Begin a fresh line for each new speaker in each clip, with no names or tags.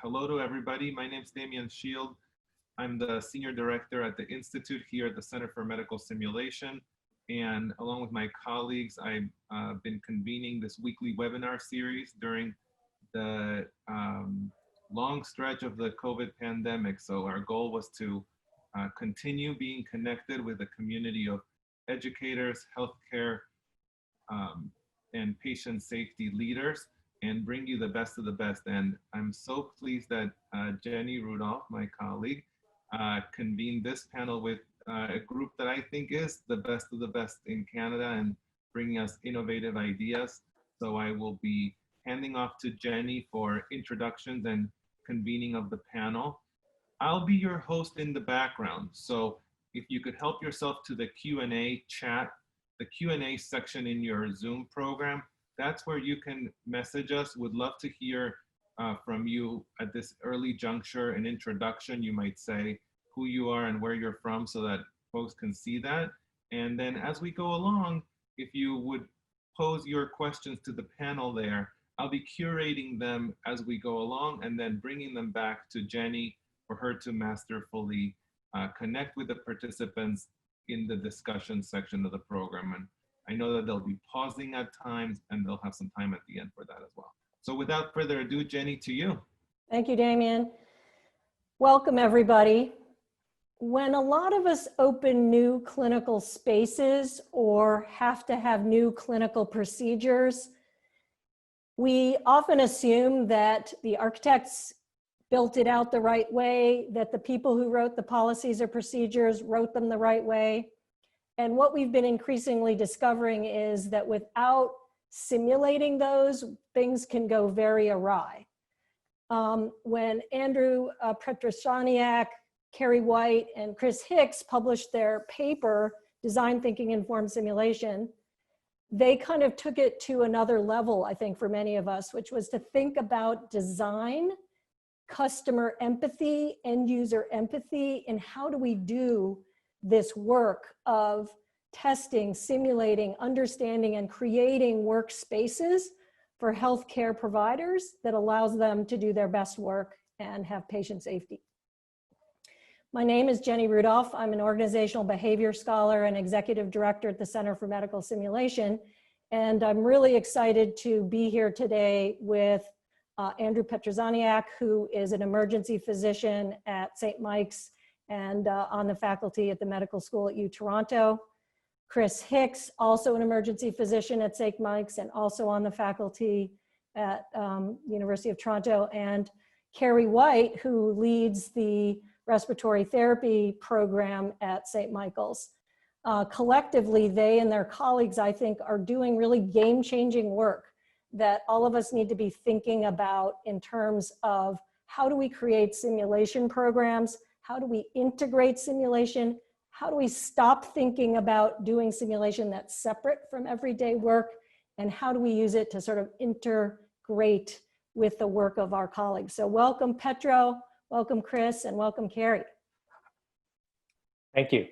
Hello to everybody. My name is Damian Shield. I'm the Senior Director at the Institute here at the Center for Medical Simulation. And along with my colleagues, I've been convening this weekly webinar series during the long stretch of the COVID pandemic. So our goal was to continue being connected with a community of educators, healthcare, and patient safety leaders, and bring you the best of the best. And I'm so pleased that Jenny Rudolph, my colleague, convened this panel with a group that I think is the best of the best in Canada and bringing us innovative ideas. So I will be handing off to Jenny for introductions and convening of the panel. I'll be your host in the background. So if you could help yourself to the Q&A chat, the Q&A section in your Zoom program, that's where you can message us. Would love to hear from you at this early juncture, an introduction. You might say who you are and where you're from so that folks can see that. And then as we go along, if you would pose your questions to the panel there, I'll be curating them as we go along and then bringing them back to Jenny for her to masterfully connect with the participants in the discussion section of the program. And I know that they'll be pausing at times and they'll have some time at the end for that as well. So without further ado, Jenny, to you.
Thank you, Damien. Welcome, everybody. When a lot of us open new clinical spaces or have to have new clinical procedures, we often assume that the architects built it out the right way, that the people who wrote the policies or procedures wrote them the right way. And what we've been increasingly discovering is that without simulating those, things can go very awry. When Andrew Petrosoniak, Kari White, and Chris Hicks published their paper, Design Thinking Informed Simulation, they kind of took it to another level, I think, for many of us, which was to think about design, customer empathy, end user empathy, and how do we do this work of testing, simulating, understanding, and creating workspaces for healthcare providers that allows them to do their best work and have patient safety. My name is Jenny Rudolph. I'm an organizational behavior scholar and executive director at the Center for Medical Simulation. And I'm really excited to be here today with Andrew Petrosoniak, who is an emergency physician at St. Mike's and on the faculty at the medical school at Toronto. Chris Hicks, also an emergency physician at St. Mike's and also on the faculty at University of Toronto. And Kari White, who leads the respiratory therapy program at St. Michael's. Collectively, they and their colleagues, I think, are doing really game-changing work that all of us need to be thinking about in terms of how do we create simulation programs, how do we integrate simulation, how do we stop thinking about doing simulation that's separate from everyday work, and how do we use it to sort of integrate with the work of our colleagues. So welcome Petro, welcome Chris, and welcome Kari.
Thank you.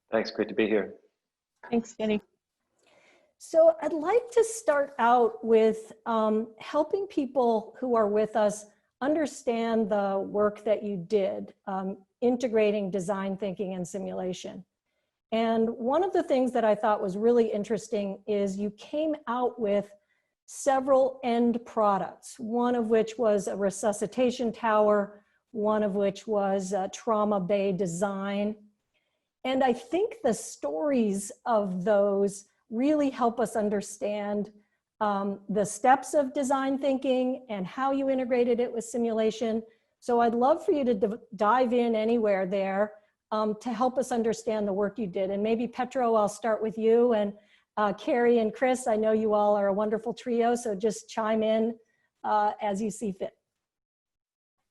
Thanks, great to be here.
Thanks, Jenny.
So I'd like to start out with helping people who are with us understand the work that you did, integrating design thinking and simulation. And one of the things that I thought was really interesting is you came out with several end products, one of which was a resuscitation tower, one of which was a trauma bay design. And I think the stories of those really help us understand the steps of design thinking and how you integrated it with simulation. So I'd love for you to dive in anywhere there to help us understand the work you did. And maybe Petro, I'll start with you, and Kari and Chris, I know you all are a wonderful trio, so just chime in as you see fit.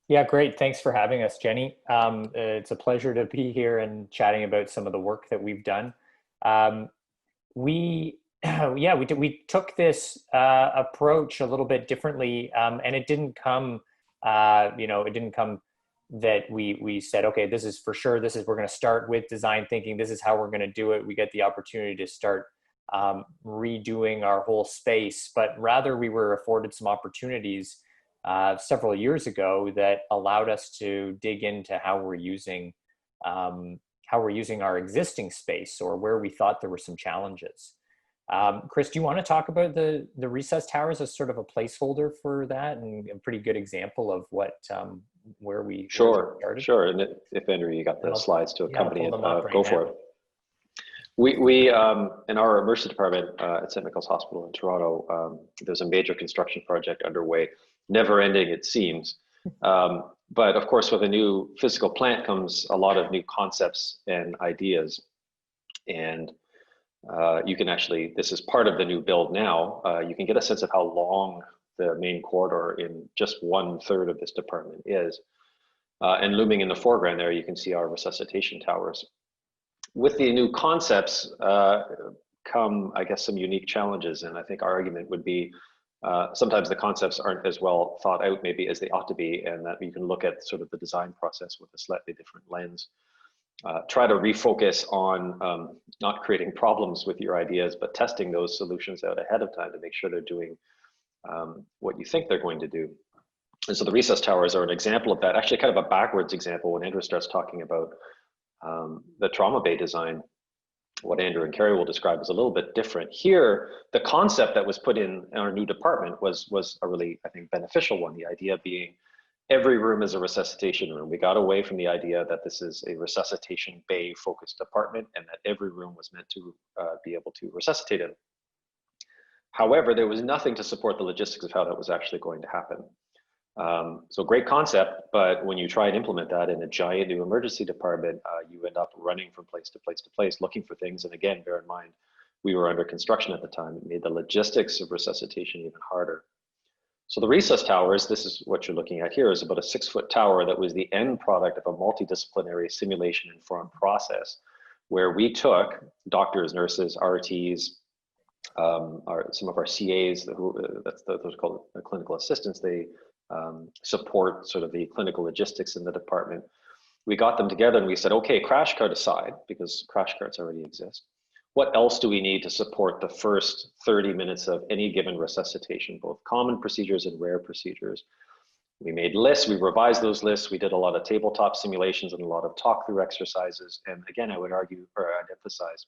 Yeah, great. Thanks for having us, Jenny. It's a pleasure to be here and chatting about some of the work that we've done. We took this approach a little bit differently, and it didn't come, it didn't come that we said, okay, this is for sure. We're going to start with design thinking. This is how we're going to do it. We get the opportunity to start redoing our whole space, but rather we were afforded some opportunities several years ago that allowed us to dig into how we're using our existing space, or where we thought there were some challenges. Chris, do you want to talk about the recess towers as sort of a placeholder for that, and a pretty good example of what where we started?
Sure. And if Andrew, you got the slides to accompany it, go for it. We in our emergency department at St. Michael's Hospital in Toronto, there's a major construction project underway, never ending it seems. But of course, with a new physical plant comes a lot of new concepts and ideas. And you can actually, this is part of the new build now, you can get a sense of how long the main corridor in just 1/3 of this department is. And looming in the foreground there, you can see our resuscitation towers. With the new concepts come, I guess, some unique challenges. And I think our argument would be sometimes the concepts aren't as well thought out maybe as they ought to be, and that you can look at sort of the design process with a slightly different lens. Try to refocus on not creating problems with your ideas, but testing those solutions out ahead of time to make sure they're doing what you think they're going to do. And so the recess towers are an example of that, actually kind of a backwards example. When Andrew starts talking about the trauma bay design, what Andrew and Kari will describe is a little bit different. Here, the concept that was put in our new department was a really, I think, beneficial one. The idea being every room is a resuscitation room. We got away from the idea that this is a resuscitation bay focused department and that every room was meant to be able to resuscitate in. However, there was nothing to support the logistics of how that was actually going to happen. So great concept, but when you try and implement that in a giant new emergency department, you end up running from place to place to place looking for things. And again, bear in mind, we were under construction at the time. It made the logistics of resuscitation even harder. So the recess towers, this is what you're looking at here, is about a 6-foot tower that was the end product of a multidisciplinary simulation-informed process where we took doctors, nurses, RTs, some of our CAs, those are called clinical assistants. They support sort of the clinical logistics in the department. We got them together and we said, okay, crash cart aside, because crash carts already exist, what else do we need to support the first 30 minutes of any given resuscitation, both common procedures and rare procedures? We made lists, we revised those lists, we did a lot of tabletop simulations and a lot of talk through exercises. And again, I would argue, or I'd emphasize,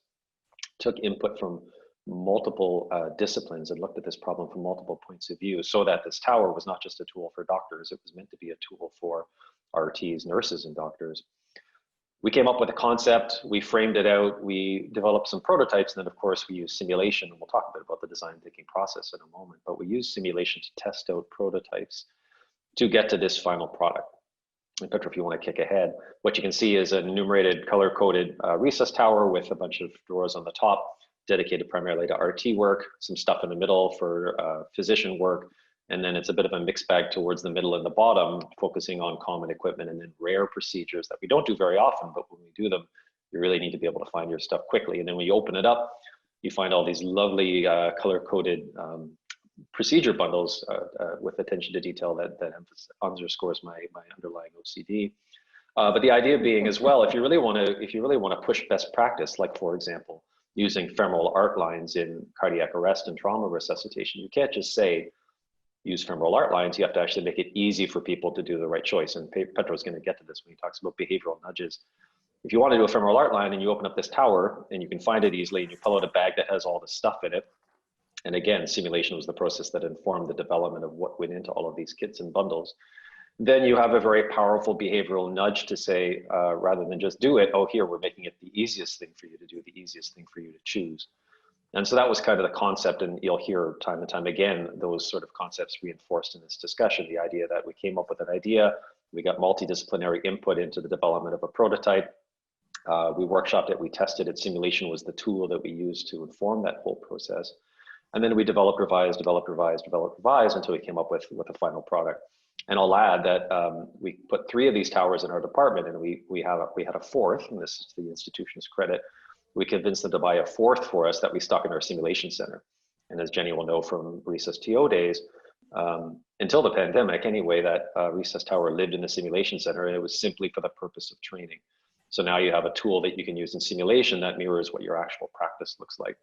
took input from multiple disciplines and looked at this problem from multiple points of view, so that this tower was not just a tool for doctors, it was meant to be a tool for RTs, nurses, and doctors. We came up with a concept, we framed it out, we developed some prototypes, and then of course we used simulation, and we'll talk a bit about the design thinking process in a moment, but we used simulation to test out prototypes to get to this final product. And Petra, if you want to kick ahead, what you can see is a enumerated color-coded recess tower with a bunch of drawers on the top, dedicated primarily to RT work, some stuff in the middle for physician work, and then it's a bit of a mixed bag towards the middle and the bottom, focusing on common equipment and then rare procedures that we don't do very often, but when we do them, you really need to be able to find your stuff quickly. And then when you open it up, you find all these lovely color-coded procedure bundles with attention to detail that underscores my underlying OCD. But the idea being as well, if you really want to push best practice, like for example, using femoral art lines in cardiac arrest and trauma resuscitation, you can't just say, use femoral art lines, you have to actually make it easy for people to do the right choice. And Petro's going to get to this when he talks about behavioral nudges. If you want to do a femoral art line and you open up this tower and you can find it easily and you pull out a bag that has all the stuff in it, and again, simulation was the process that informed the development of what went into all of these kits and bundles, then you have a very powerful behavioral nudge to say, rather than just do it, oh, here, we're making it the easiest thing for you to do, the easiest thing for you to choose. And so that was kind of the concept, and you'll hear time and time again, those sort of concepts reinforced in this discussion, the idea that we came up with an idea, we got multidisciplinary input into the development of a prototype, we workshopped it, we tested it, simulation was the tool that we used to inform that whole process. And then we developed, revised until we came up with a final product. And I'll add that we put 3 of these towers in our department, and we had a 4th, and this is to the institution's credit. We convinced them to buy a 4th for us that we stuck in our simulation center. And as Jenny will know from Recess TO days, until the pandemic anyway, that Recess tower lived in the simulation center, and it was simply for the purpose of training. So now you have a tool that you can use in simulation that mirrors what your actual practice looks like.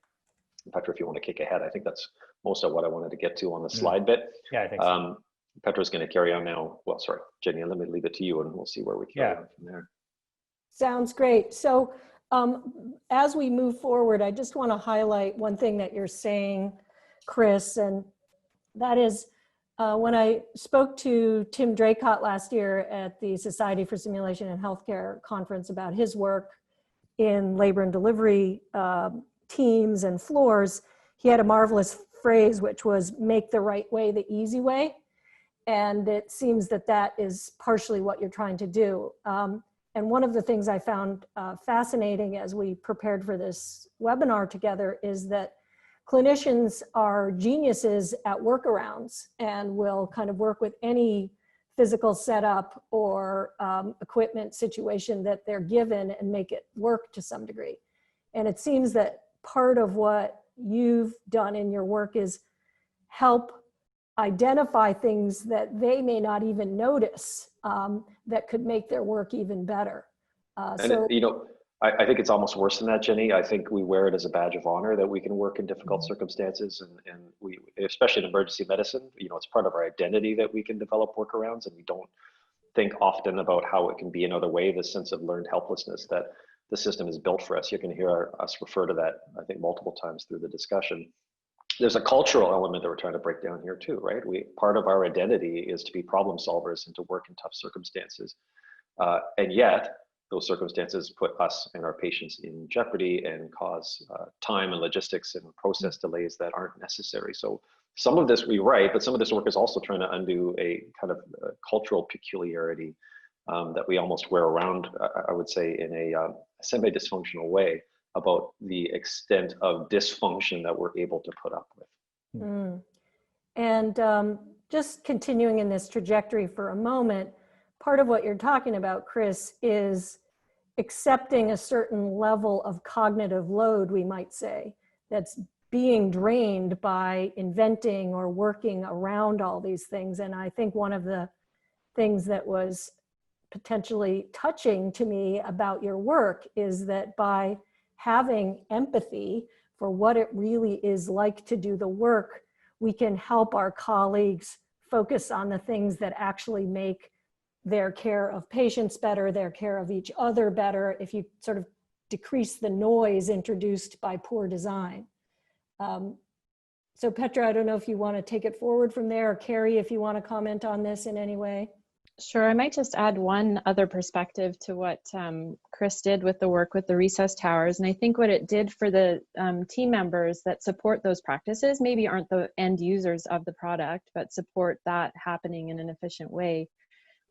Petra, if you want to kick ahead, I think that's most of what I wanted to get to on the slide bit.
Yeah, I think so.
Petra's going to carry on now. Well, sorry, Jenny, let me leave it to you and we'll see where we carry on from there.
Sounds great. So as we move forward, I just want to highlight one thing that you're saying, Chris, and that is when I spoke to Tim Draycott last year at the Society for Simulation in Healthcare conference about his work in labor and delivery teams and floors, he had a marvelous phrase, which was make the right way the easy way. And it seems that that is partially what you're trying to do. And one of the things I found fascinating as we prepared for this webinar together is that clinicians are geniuses at workarounds and will kind of work with any physical setup or equipment situation that they're given and make it work to some degree. And it seems that part of what you've done in your work is help identify things that they may not even notice that could make their work even better.
And you know, I think it's almost worse than that, Jenny. I think we wear it as a badge of honor that we can work in difficult circumstances, and we, especially in emergency medicine, you know, it's part of our identity that we can develop workarounds, and we don't think often about how it can be another way. This sense of learned helplessness that the system is built for us. You can hear us refer to that, I think, multiple times through the discussion. There's a cultural element that we're trying to break down here too, right? Part of our identity is to be problem solvers and to work in tough circumstances. And yet, those circumstances put us and our patients in jeopardy and cause time and logistics and process delays that aren't necessary. So some of this we write, but some of this work is also trying to undo a kind of cultural peculiarity that we almost wear around, I would say, in a semi-dysfunctional way about the extent of dysfunction that we're able to put up with.
And just continuing in this trajectory for a moment, part of what you're talking about, Chris, is accepting a certain level of cognitive load, we might say, that's being drained by inventing or working around all these things. And I think one of the things that was potentially touching to me about your work is that by having empathy for what it really is like to do the work, we can help our colleagues focus on the things that actually make their care of patients better, their care of each other better, if you sort of decrease the noise introduced by poor design. So Petra, I don't know if you want to take it forward from there, or Kari, if you want to comment on this in any way.
Sure, I might just add one other perspective to what Chris did with the work with the recess towers. And I think what it did for the team members that support those practices, maybe aren't the end users of the product, but support that happening in an efficient way,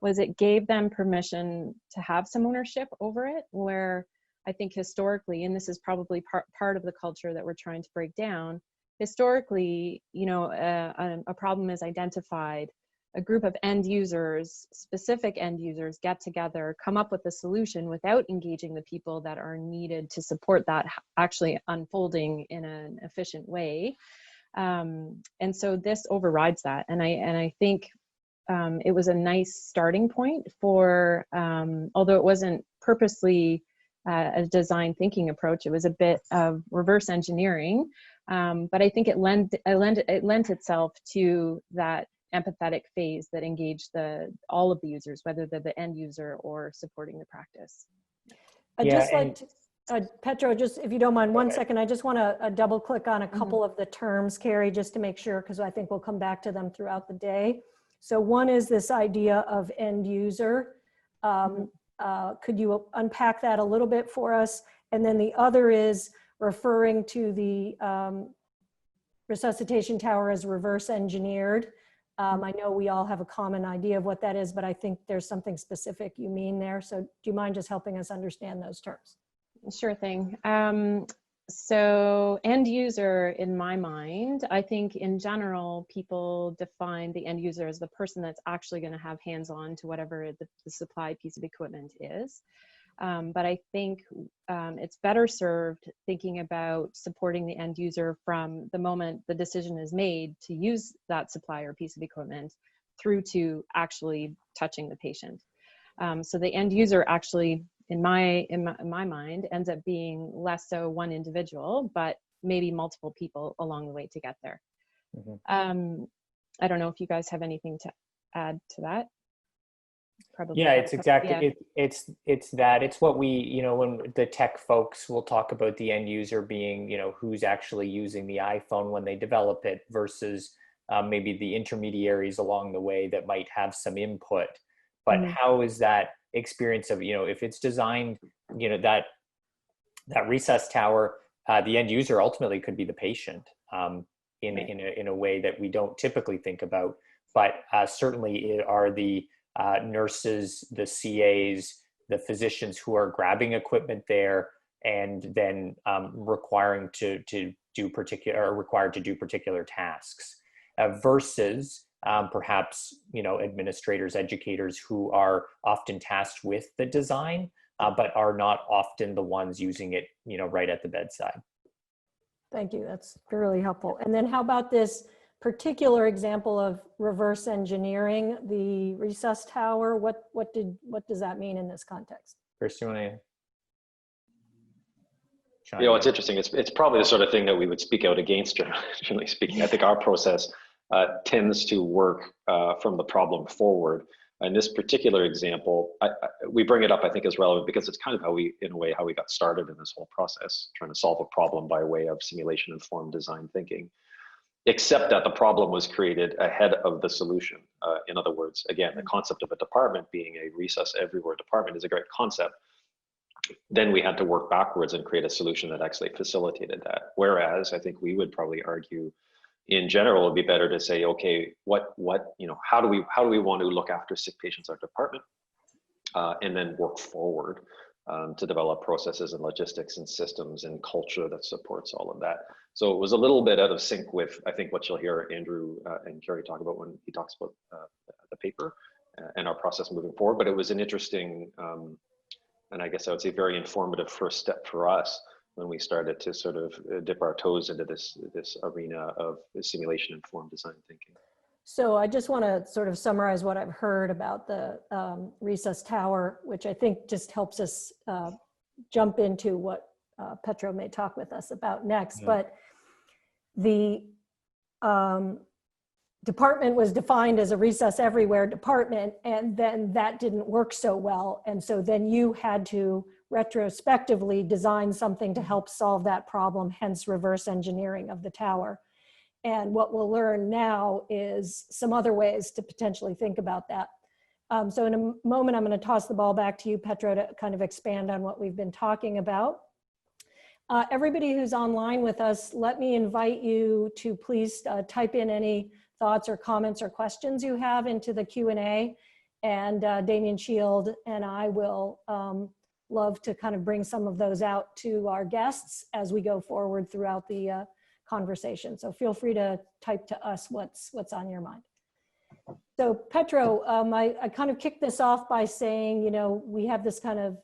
was it gave them permission to have some ownership over it, where I think historically, and this is probably part of the culture that we're trying to break down, historically, you know, a problem is identified, a group of end users, specific end users, get together, come up with a solution without engaging the people that are needed to support that actually unfolding in an efficient way. And so this overrides that. And I think it was a nice starting point for, although it wasn't purposely a design thinking approach, it was a bit of reverse engineering. But I think it lent itself to that empathetic phase that engaged all of the users, whether they're the end user or supporting the practice.
Petro, just if you don't mind, one second, I just want to double click on a couple of the terms, Kari, just to make sure, because I think we'll come back to them throughout the day. So one is this idea of end user. Could you unpack that a little bit for us? And then the other is referring to the resuscitation tower as reverse engineered. I know we all have a common idea of what that is, but I think there's something specific you mean there. So do you mind just helping us understand those terms?
Sure thing. So end user, in my mind, I think in general, people define the end user as the person that's actually going to have hands-on to whatever the supplied piece of equipment is. But I think it's better served thinking about supporting the end user from the moment the decision is made to use that supplier piece of equipment through to actually touching the patient. So the end user actually, in my mind, ends up being less so one individual, but maybe multiple people along the way to get there. I don't know if you guys have anything to add to that? Probably.
Yeah, it's exactly,
yeah.
it's that, it's what we, you know, when the tech folks will talk about the end user being, you know, who's actually using the iPhone when they develop it versus maybe the intermediaries along the way that might have some input. But how is that experience of, you know, if it's designed, you know, that recess tower, the end user ultimately could be the patient in a way that we don't typically think about, but certainly it are the nurses, the CAs, the physicians who are grabbing equipment there and then required to do particular tasks versus perhaps, you know, administrators, educators who are often tasked with the design, but are not often the ones using it, you know, right at the bedside.
Thank you. That's really helpful. And then how about this particular example of reverse engineering the recess tower? What does that mean in this context?
Chris, you want to?
You know, it's interesting. It's probably the sort of thing that we would speak out against, generally speaking. I think our process tends to work from the problem forward. In this particular example, we bring it up, I think, as relevant because it's kind of how we, in a way, how we got started in this whole process, trying to solve a problem by way of simulation-informed design thinking, except that the problem was created ahead of the solution. In other words, again, the concept of a department being a recess everywhere department is a great concept. Then we had to work backwards and create a solution that actually facilitated that. Whereas I think we would probably argue, in general, it'd be better to say, okay, you know, how do we want to look after sick patients at our department, and then work forward to develop processes and logistics and systems and culture that supports all of that. So it was a little bit out of sync with, I think, what you'll hear Andrew and Kari talk about when he talks about the paper and our process moving forward. But it was an interesting, and I guess I would say very informative first step for us when we started to sort of dip our toes into this arena of simulation-informed design thinking.
So I just want to sort of summarize what I've heard about the recess tower, which I think just helps us jump into what Petro may talk with us about next. But the department was defined as a recess everywhere department, and then that didn't work so well. And so then you had to retrospectively design something to help solve that problem, hence reverse engineering of the tower. And what we'll learn now is some other ways to potentially think about that. So in a moment, I'm going to toss the ball back to you, Petro, to kind of expand on what we've been talking about. Everybody who's online with us, let me invite you to please type in any thoughts or comments or questions you have into the Q&A. And Damien Shield and I will love to kind of bring some of those out to our guests as we go forward throughout the conversation. So feel free to type to us what's on your mind. So Petro, I kind of kicked this off by saying, you know, we have this kind of,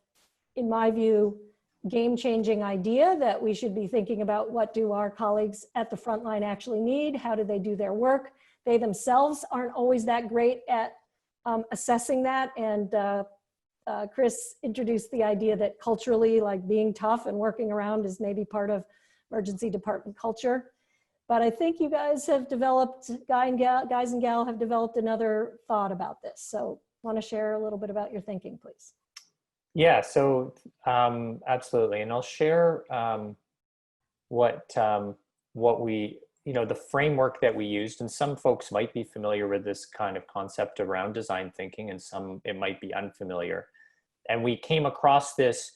in my view, game-changing idea that we should be thinking about what do our colleagues at the front line actually need? How do they do their work? They themselves aren't always that great at assessing that. And Chris introduced the idea that culturally, like being tough and working around is maybe part of emergency department culture. But I think you guys have developed, guys and gal have developed another thought about this. So want to share a little bit about your thinking, please?
Yeah, so absolutely. And I'll share what we, you know, the framework that we used, and some folks might be familiar with this kind of concept around design thinking, and some it might be unfamiliar. And we came across this,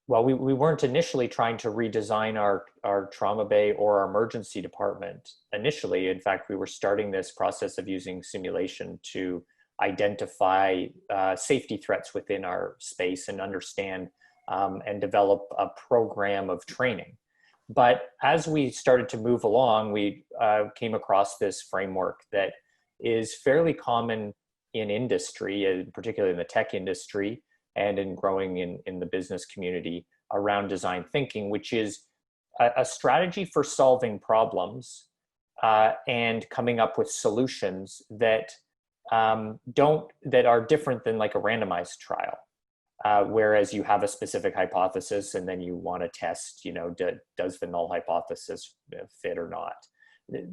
well, we weren't initially trying to redesign our trauma bay or our emergency department initially. In fact, we were starting this process of using simulation to identify safety threats within our space and understand and develop a program of training. But as we started to move along, we came across this framework that is fairly common in industry, particularly in the tech industry, and in growing in the business community around design thinking, which is a strategy for solving problems and coming up with solutions that are different than like a randomized trial. Whereas you have a specific hypothesis and then you want to test, you know, does the null hypothesis fit or not?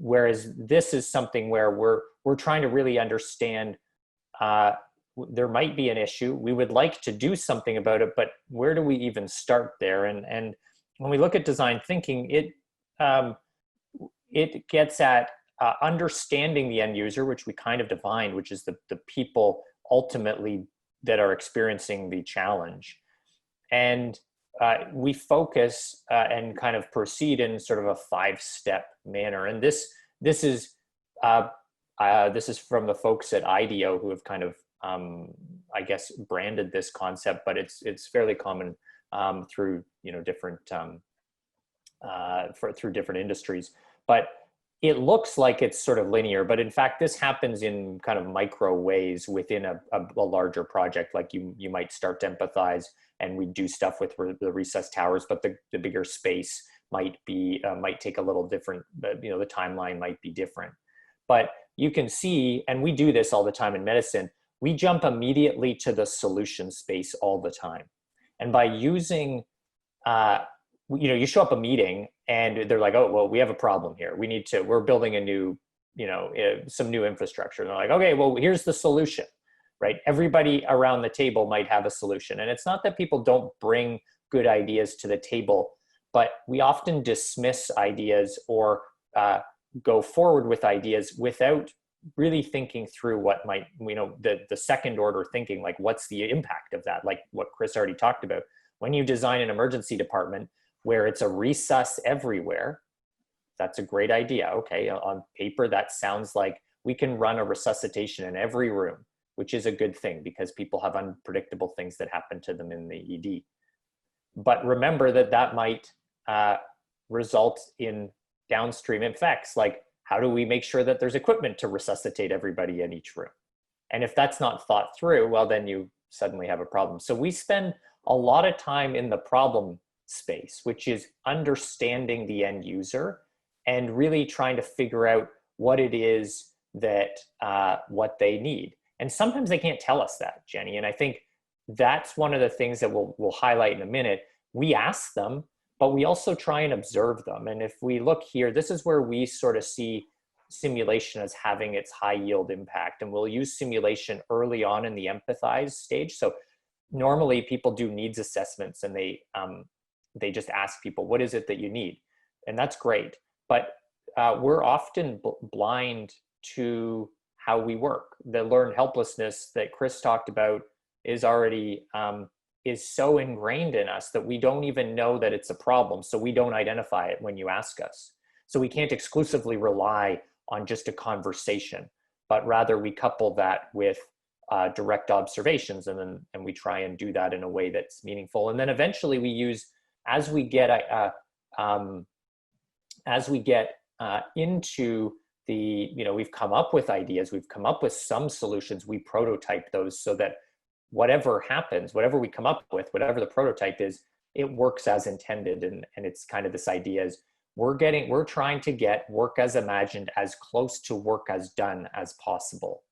Whereas this is something where we're trying to really understand, there might be an issue. We would like to do something about it, but where do we even start there? And when we look at design thinking, it gets at understanding the end user, which we kind of defined, which is the people ultimately that are experiencing the challenge. And we focus and kind of proceed in sort of a 5-step manner. And this is from the folks at IDEO who have kind of, I guess, branded this concept, but it's fairly common through, you know, different through different industries. But it looks like it's sort of linear, but in fact, this happens in kind of micro ways within a larger project. Like you might start to empathize, and we do stuff with the recess towers, but the bigger space might take a little different, you know, the timeline might be different. But you can see, and we do this all the time in medicine, we jump immediately to the solution space all the time. And by using, you know, you show up a meeting and they're like, oh, well, we have a problem here. We're building a new, you know, some new infrastructure. And they're like, okay, well, here's the solution, right? Everybody around the table might have a solution. And it's not that people don't bring good ideas to the table, but we often dismiss ideas or go forward with ideas without really thinking through what might, you know, the second order thinking, like what's the impact of that? Like what Chris already talked about. When you design an emergency department where it's a resus everywhere, that's a great idea. Okay, on paper, that sounds like we can run a resuscitation in every room, which is a good thing because people have unpredictable things that happen to them in the ED. But remember that might result in downstream effects, like how do we make sure that there's equipment to resuscitate everybody in each room? And if that's not thought through, well, then you suddenly have a problem. So we spend a lot of time in the problem space, which is understanding the end user and really trying to figure out what it is that, what they need. And sometimes they can't tell us that, Jenny. And I think that's one of the things that we'll highlight in a minute. We ask them, but we also try and observe them. And if we look here, this is where we sort of see simulation as having its high yield impact. And we'll use simulation early on in the empathize stage. So normally people do needs assessments and they just ask people, what is it that you need? And that's great. But we're often blind to how we work. The learned helplessness that Chris talked about is already, is so ingrained in us that we don't even know that it's a problem. So we don't identify it when you ask us. So we can't exclusively rely on just a conversation, but rather we couple that with direct observations, and we try and do that in a way that's meaningful. And then eventually we use, as we get into the, you know, we've come up with ideas, we've come up with some solutions, we prototype those so that whatever happens, whatever we come up with, whatever the prototype is, it works as intended. And it's kind of this idea is we're trying to get work as imagined as close to work as done as possible.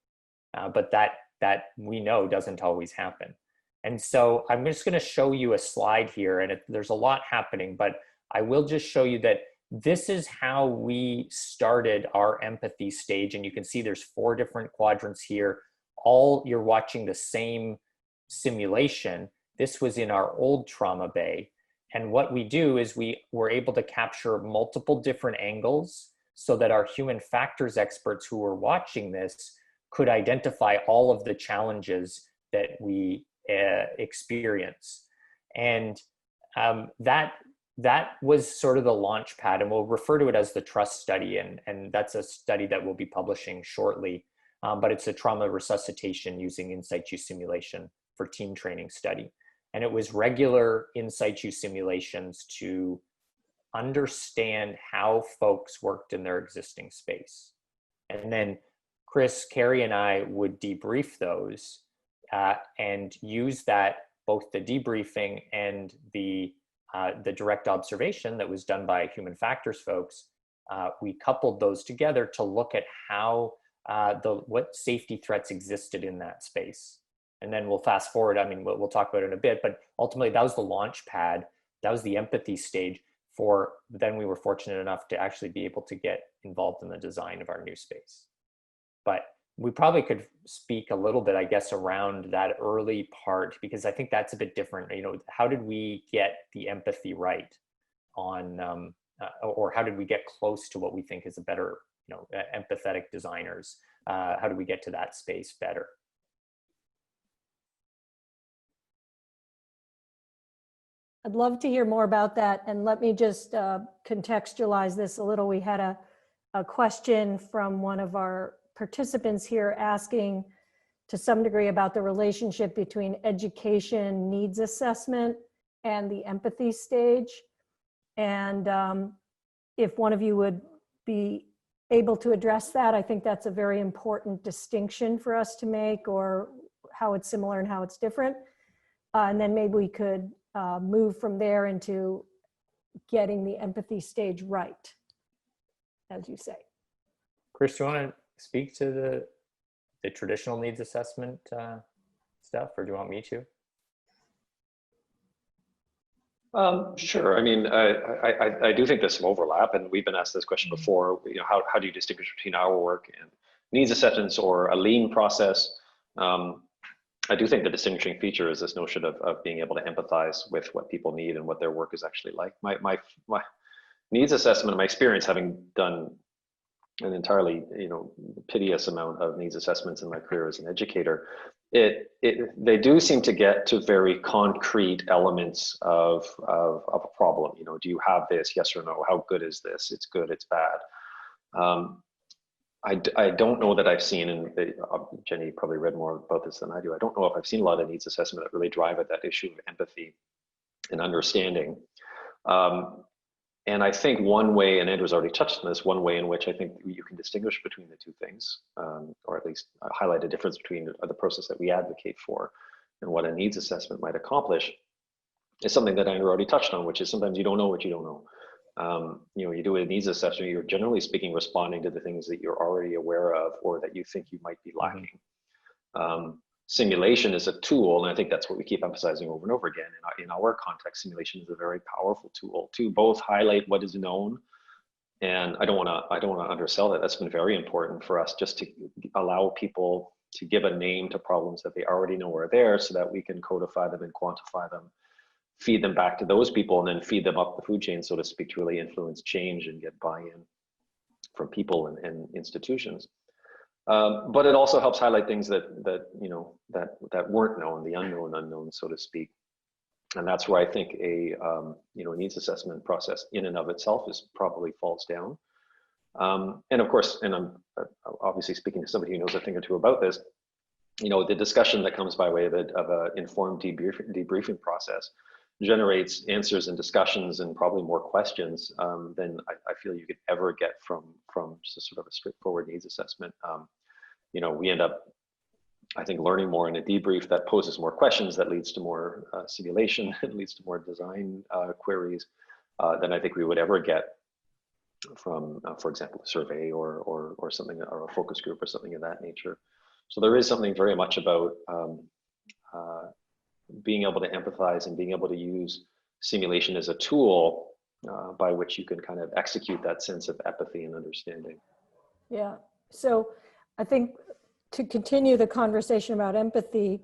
But that we know doesn't always happen. And so I'm just going to show you a slide here, and there's a lot happening, but I will just show you that this is how we started our empathy stage. And you can see there's 4 different quadrants here. All you're watching the same simulation. This was in our old trauma bay. And what we do is we were able to capture multiple different angles so that our human factors experts who were watching this could identify all of the challenges that we experience. And that was sort of the launch pad, and we'll refer to it as the trust study. And that's a study that we'll be publishing shortly, but it's a trauma resuscitation using in situ simulation for team training study. And it was regular in situ simulations to understand how folks worked in their existing space. And then Chris, Kari, and I would debrief those and use that, both the debriefing and the direct observation that was done by human factors folks. We coupled those together to look at how what safety threats existed in that space. And then we'll fast forward. I mean, we'll talk about it in a bit, but ultimately that was the launch pad. That was the empathy stage. then we were fortunate enough to actually be able to get involved in the design of our new space. But we probably could speak a little bit, I guess, around that early part, because I think that's a bit different. You know, how did we get the empathy right on, or how did we get close to what we think is a better, you know, empathetic designers? How do we get to that space better?
I'd love to hear more about that. And let me just contextualize this a little. We had a question from one of our participants here asking to some degree about the relationship between education needs assessment and the empathy stage. And if one of you would be able to address that, I think that's a very important distinction for us to make, or how it's similar and how it's different. And then maybe we could move from there into getting the empathy stage right, as you say.
Chris, do you want to speak to the traditional needs assessment stuff, or do you want me to?
Sure. I mean, I do think there's some overlap, and we've been asked this question before. You know, how do you distinguish between our work and needs assessments or a lean process? I do think the distinguishing feature is this notion of being able to empathize with what people need and what their work is actually like. My needs assessment, my experience having done an entirely, you know, piteous amount of needs assessments in my career as an educator, they do seem to get to very concrete elements of a problem. You know, do you have this? Yes or no? How good is this? It's good, it's bad. I don't know that I've seen, and Jenny probably read more about this than I do. I don't know if I've seen a lot of needs assessment that really drive at that issue of empathy and understanding. And I think one way, and Andrew's already touched on this, one way in which I think you can distinguish between the two things, or at least highlight a difference between the process that we advocate for and what a needs assessment might accomplish, is something that Andrew already touched on, which is sometimes you don't know what you don't know. You know, you do a needs assessment, you're generally speaking responding to the things that you're already aware of or that you think you might be lacking. Simulation is a tool, and I think that's what we keep emphasizing over and over again. In our context, simulation is a very powerful tool to both highlight what is known, and I don't want to undersell that. That's been very important for us, just to allow people to give a name to problems that they already know are there, so that we can codify them and quantify them, feed them back to those people, and then feed them up the food chain, so to speak, to really influence change and get buy-in from people and institutions. But it also helps highlight things that you know that weren't known, the unknown, so to speak. And that's where I think a you know, needs assessment process in and of itself probably falls down. And of course, and I'm obviously speaking to somebody who knows a thing or two about this. You know, the discussion that comes by way of an informed debriefing process generates answers and discussions and probably more questions than I feel you could ever get from just sort of a straightforward needs assessment. You know, we end up, I think, learning more in a debrief that poses more questions, that leads to more simulation, it leads to more design queries than I think we would ever get from, for example, a survey or something, or a focus group or something of that nature. So there is something very much about being able to empathize and being able to use simulation as a tool by which you can kind of execute that sense of empathy and understanding.
Yeah, so I think to continue the conversation about empathy,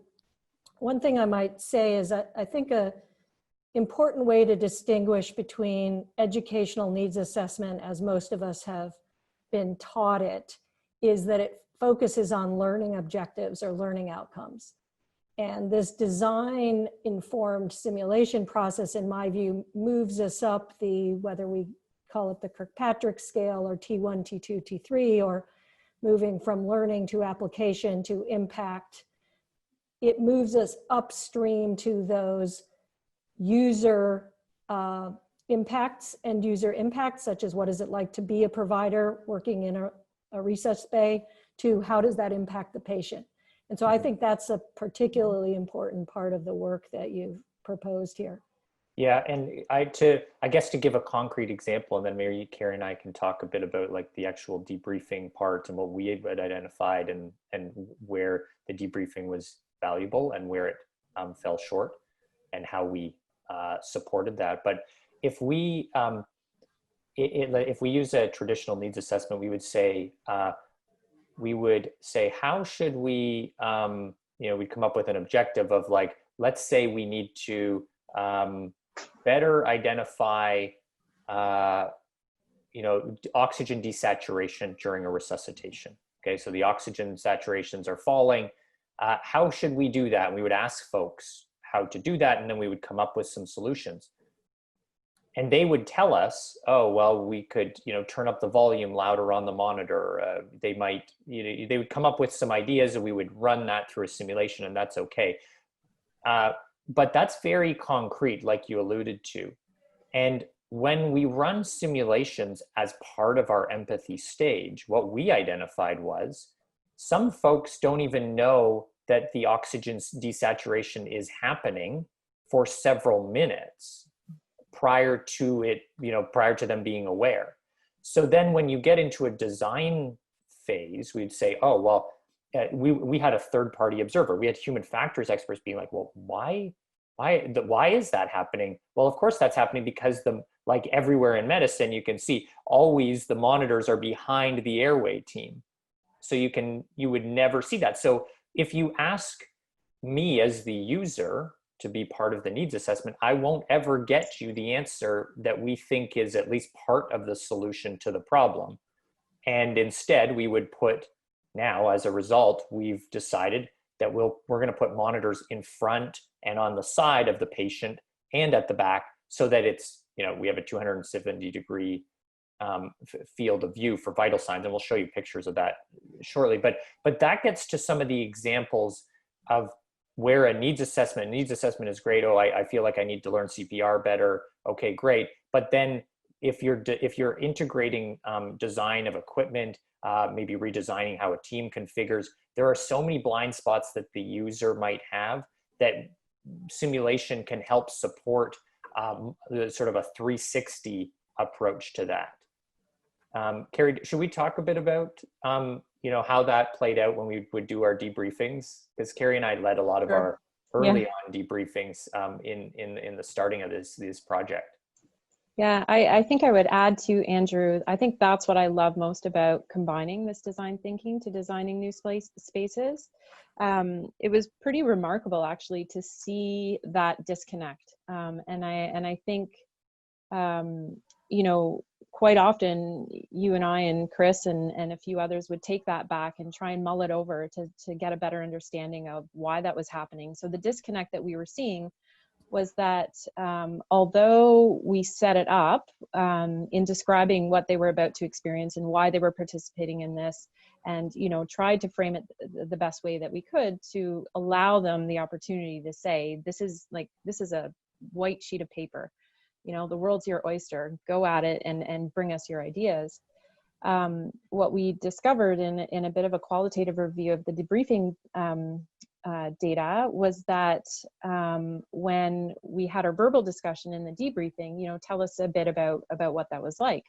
one thing I might say is I think a important way to distinguish between educational needs assessment, as most of us have been taught it, is that it focuses on learning objectives or learning outcomes. And this design-informed simulation process, in my view, moves us up whether we call it the Kirkpatrick scale or T1, T2, T3, or moving from learning to application to impact. It moves us upstream to those user impacts, end user impacts, such as what is it like to be a provider working in a research bay, to how does that impact the patient. And so I think that's a particularly important part of the work that you've proposed here.
Yeah, and I guess to give a concrete example, and then maybe Kari and I can talk a bit about like the actual debriefing part and what we had identified and where the debriefing was valuable and where it fell short and how we supported that. But if we if we use a traditional needs assessment, we would say how should we we'd come up with an objective of like, let's say we need to better identify oxygen desaturation during a resuscitation. Okay, so the oxygen saturations are falling. How should we do that? And we would ask folks how to do that, and then we would come up with some solutions. And they would tell us, oh, well, we could, turn up the volume louder on the monitor. They might, they would come up with some ideas, and we would run that through a simulation, and that's okay. But that's very concrete, like you alluded to. And when we run simulations as part of our empathy stage, what we identified was some folks don't even know that the oxygen desaturation is happening for several minutes prior to it, prior to them being aware. So then when you get into a design phase, we'd say, oh, well, we had a third-party observer. We had human factors experts being like, well, why is that happening? Well, of course that's happening because like everywhere in medicine, you can see always the monitors are behind the airway team. So you would never see that. So if you ask me as the user to be part of the needs assessment, I won't ever get you the answer that we think is at least part of the solution to the problem. And instead we would put, now as a result, we've decided that we're going to put monitors in front and on the side of the patient and at the back, so that it's, we have a 270-degree field of view for vital signs, and we'll show you pictures of that shortly. But that gets to some of the examples of where a needs assessment is great. Oh, I feel like I need to learn CPR better. Okay, great. But then if you're integrating design of equipment, maybe redesigning how a team configures, there are so many blind spots that the user might have that simulation can help support the sort of a 360 approach to that. Kari, should we talk a bit about how that played out when we would do our debriefings? Because Kari and I led a lot of our early on debriefings in the starting of this project.
Yeah, I think I would add to Andrew, I think that's what I love most about combining this design thinking to designing new spaces. It was pretty remarkable actually to see that disconnect. And I think, quite often you and I and Chris and a few others would take that back and try and mull it over to get a better understanding of why that was happening. So the disconnect that we were seeing was that although we set it up in describing what they were about to experience and why they were participating in this, and tried to frame it the best way that we could to allow them the opportunity to say, this is a white sheet of paper, the world's your oyster, go at it and bring us your ideas. What we discovered in a bit of a qualitative review of the debriefing data was that when we had our verbal discussion in the debriefing, tell us a bit about what that was like.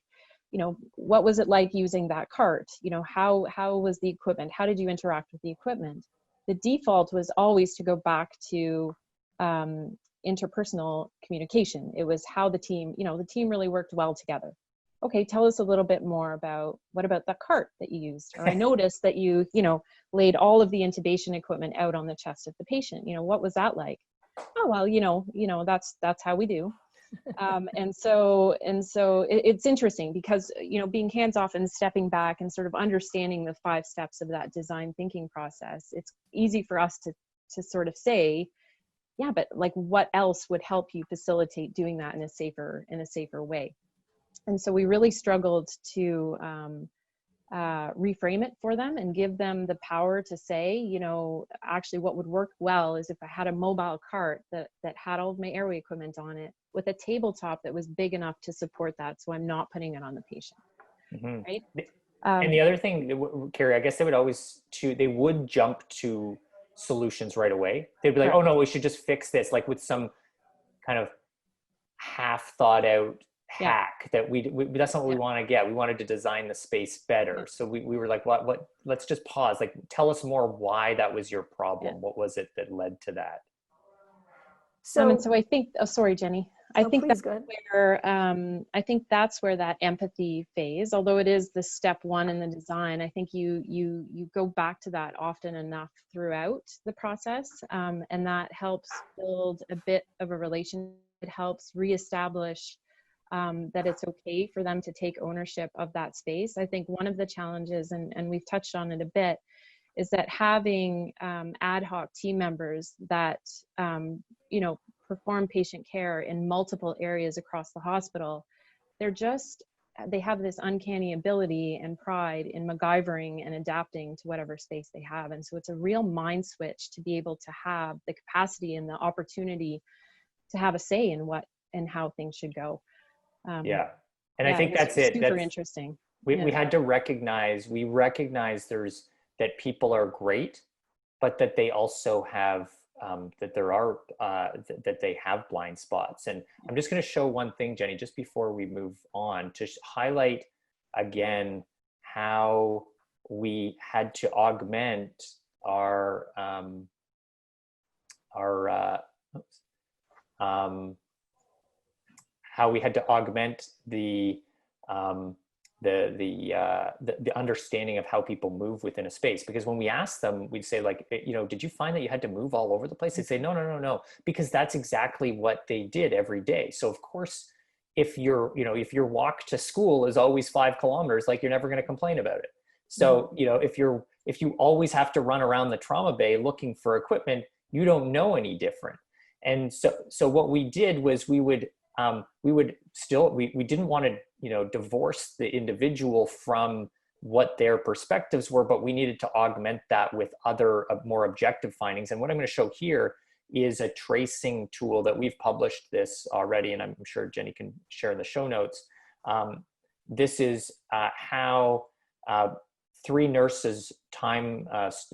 What was it like using that cart? How was the equipment? How did you interact with the equipment? The default was always to go back to interpersonal communication. It was how the team really worked well together. Okay, tell us a little bit more about what about the cart that you used? Or I noticed that you laid all of the intubation equipment out on the chest of the patient. What was that like? Oh, well, that's how we do. And so it's interesting because, being hands-off and stepping back and sort of understanding the 5 steps of that design thinking process, it's easy for us to sort of say, yeah, but like what else would help you facilitate doing that in a safer way? And so we really struggled to reframe it for them and give them the power to say, actually what would work well is if I had a mobile cart that had all of my airway equipment on it with a tabletop that was big enough to support that, so I'm not putting it on the patient, right?
And the other thing, Kari, I guess they would jump to solutions right away. They'd be like, oh no, we should just fix this, like with some kind of half thought out hack that we that's not what we want to get. We wanted to design the space better. So we were like, what, let's just pause. Like, tell us more why that was your problem. What was it that led to that?
So,
so I think, oh, sorry, Jenny. I think that's where I think that's where that empathy phase, although it is the step one in the design, I think you go back to that often enough throughout the process, and that helps build a bit of a relationship. It helps reestablish that it's okay for them to take ownership of that space. I think one of the challenges, and we've touched on it a bit, is that having ad hoc team members that you know, perform patient care in multiple areas across the hospital, they have this uncanny ability and pride in MacGyvering and adapting to whatever space they have. And so it's a real mind switch to be able to have the capacity and the opportunity to have a say in what and how things should go.
Yeah. And I think that's it.
Super interesting.
We had to recognize, that people are great, but that they also have that they have blind spots. And I'm just going to show one thing, Jenny, just before we move on, to highlight again how we had to augment our how we had to augment the understanding of how people move within a space. Because when we asked them, we'd say, like, you know, did you find that you had to move all over the place? They'd say, no, because that's exactly what they did every day. So of course, if your walk to school is always 5 kilometers, like, you're never going to complain about it. So, you know, if you always have to run around the trauma bay looking for equipment, you don't know any different. And so what we did was we didn't want to, you know, divorce the individual from what their perspectives were, but we needed to augment that with other more objective findings. And what I'm going to show here is a tracing tool that we've published this already, and I'm sure Jenny can share in the show notes. This is how 3 nurses time, what's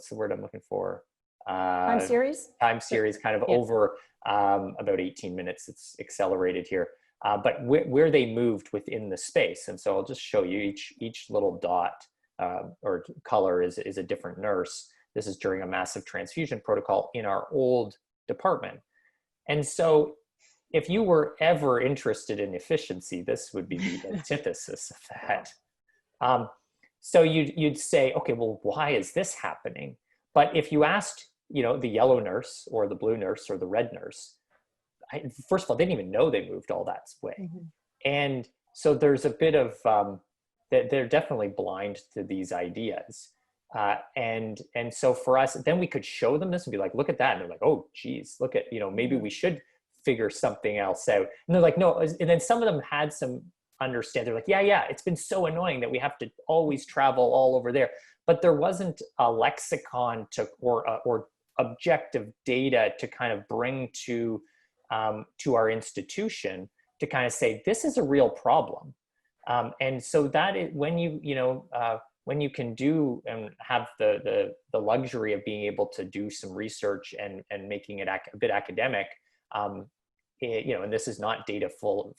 the word I'm looking for?
time series
kind of over about 18 minutes. It's accelerated here, but where they moved within the space. And so I'll just show you each little dot or color is a different nurse. This is during a massive transfusion protocol in our old department. And so if you were ever interested in efficiency, this would be the antithesis of that. So you'd say, okay, well, why is this happening? But if you asked, you know, the yellow nurse or the blue nurse or the red nurse, first of all, they didn't even know they moved all that way. Mm-hmm. And so there's a bit of, they're definitely blind to these ideas. And so for us, then we could show them this and be like, look at that. And they're like, oh, geez, look at, you know, maybe we should figure something else out. And they're like, no. And then some of them had some understand. They're like, yeah, it's been so annoying that we have to always travel all over there. But there wasn't a lexicon or objective data to kind of bring to our institution to kind of say, this is a real problem. And so that is when when you can do and have the luxury of being able to do some research and making it a bit academic, and this is not data full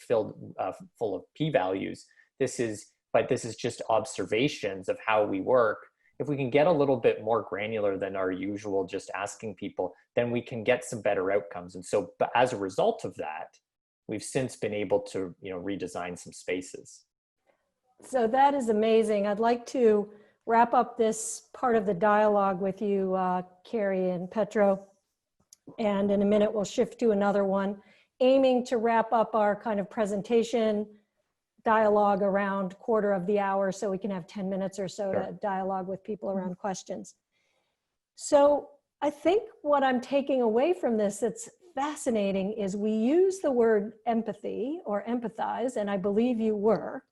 of p-values. This is just observations of how we work. If we can get a little bit more granular than our usual just asking people, then we can get some better outcomes. And so as a result of that, we've since been able to, redesign some spaces.
So that is amazing. I'd like to wrap up this part of the dialogue with you, Kari and Petro. And in a minute, we'll shift to another one, aiming to wrap up our kind of presentation dialogue around quarter of the hour so we can have 10 minutes or so to dialogue with people around questions. So I think what I'm taking away from this that's fascinating is we use the word empathy or empathize, and I believe you were,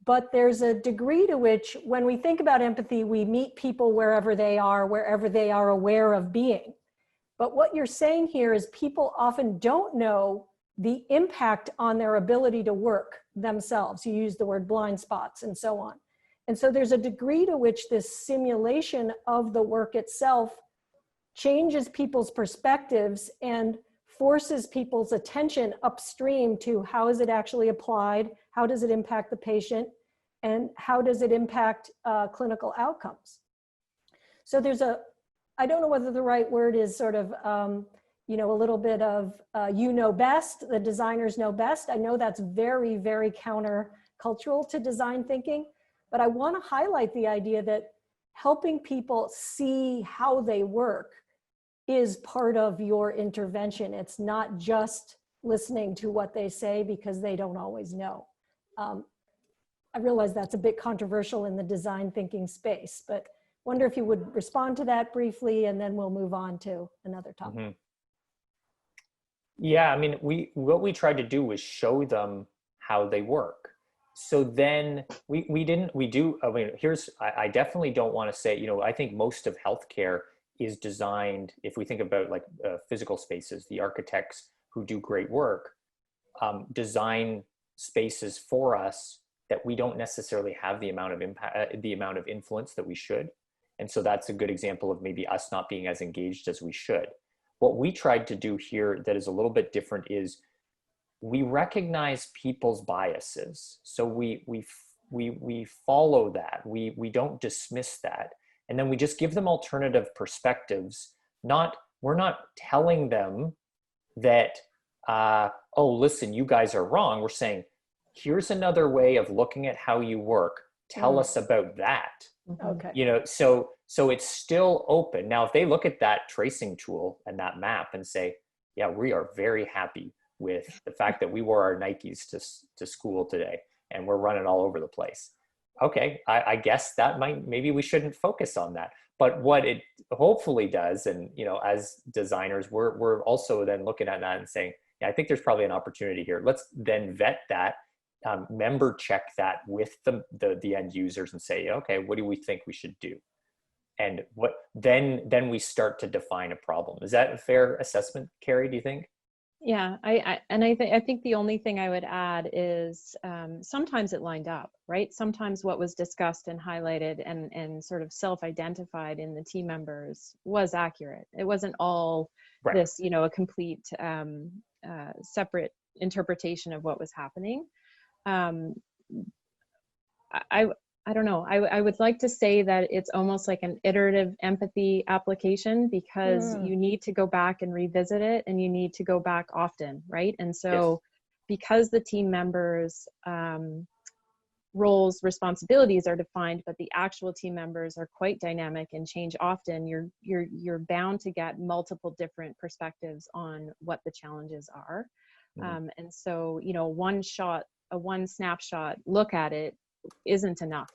but there's a degree to which when we think about empathy, we meet people wherever they are aware of being. But what you're saying here is people often don't know the impact on their ability to work themselves. You use the word blind spots and so on. And so there's a degree to which this simulation of the work itself changes people's perspectives and forces people's attention upstream to how is it actually applied, how does it impact the patient, and how does it impact clinical outcomes. So there's a I don't know whether the right word is sort of, you know, a little bit of you know best, the designers know best. I know that's very, very counter-cultural to design thinking, but I want to highlight the idea that helping people see how they work is part of your intervention. It's not just listening to what they say because they don't always know. I realize that's a bit controversial in the design thinking space, but wonder if you would respond to that briefly, and then we'll move on to another topic.
Mm-hmm. Yeah, I mean, what we tried to do was show them how they work. So then I definitely don't want to say, you know, I think most of healthcare is designed, if we think about like physical spaces, the architects who do great work design spaces for us that we don't necessarily have the amount of impact, the amount of influence that we should. And so that's a good example of maybe us not being as engaged as we should. What we tried to do here that is a little bit different is we recognize people's biases. So we follow that. We don't dismiss that. And then we just give them alternative perspectives. We're not telling them that, oh, listen, you guys are wrong. We're saying, here's another way of looking at how you work. Tell us about that.
Okay.
You know, so it's still open. Now, if they look at that tracing tool and that map and say, yeah, we are very happy with the fact that we wore our Nikes to school today and we're running all over the place. Okay, I guess that maybe we shouldn't focus on that. But what it hopefully does, and you know, as designers, we're also then looking at that and saying, yeah, I think there's probably an opportunity here. Let's then vet that, member check that with the end users and say, okay, what do we think we should do? And then we start to define a problem. Is that a fair assessment, Kari, do you think?
Yeah, I think the only thing I would add is sometimes it lined up, right? Sometimes what was discussed and highlighted and sort of self-identified in the team members was accurate. It wasn't all right. This, you know, a complete separate interpretation of what was happening. I don't know. I would like to say that it's almost like an iterative empathy application because you need to go back and revisit it and you need to go back often, right? And so because the team members' roles, responsibilities are defined, but the actual team members are quite dynamic and change often, you're bound to get multiple different perspectives on what the challenges are. And so, you know, a one snapshot look at it isn't enough.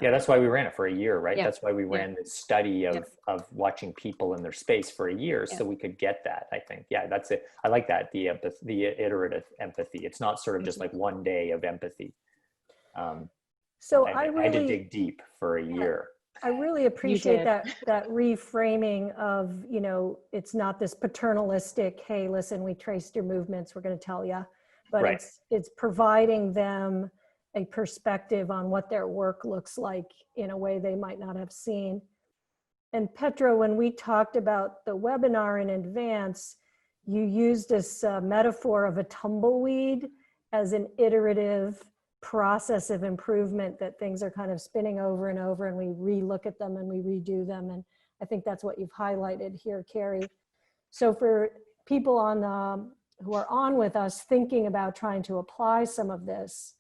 Yeah, that's why we ran it for a year, right?
Yeah.
That's why we ran this study of watching people in their space for a year so we could get that, I think. Yeah, that's it. I like that, the iterative empathy. It's not sort of just like one day of empathy.
So
I had to dig deep for a year.
I really appreciate that reframing of, you know, it's not this paternalistic, hey, listen, we traced your movements, we're going to tell you, but it's providing them a perspective on what their work looks like in a way they might not have seen. And Petro, when we talked about the webinar in advance, you used this metaphor of a tumbleweed as an iterative process of improvement, that things are kind of spinning over and over and we re-look at them and we redo them. And I think that's what you've highlighted here, Kari. So for people who are on with us thinking about trying to apply some of this,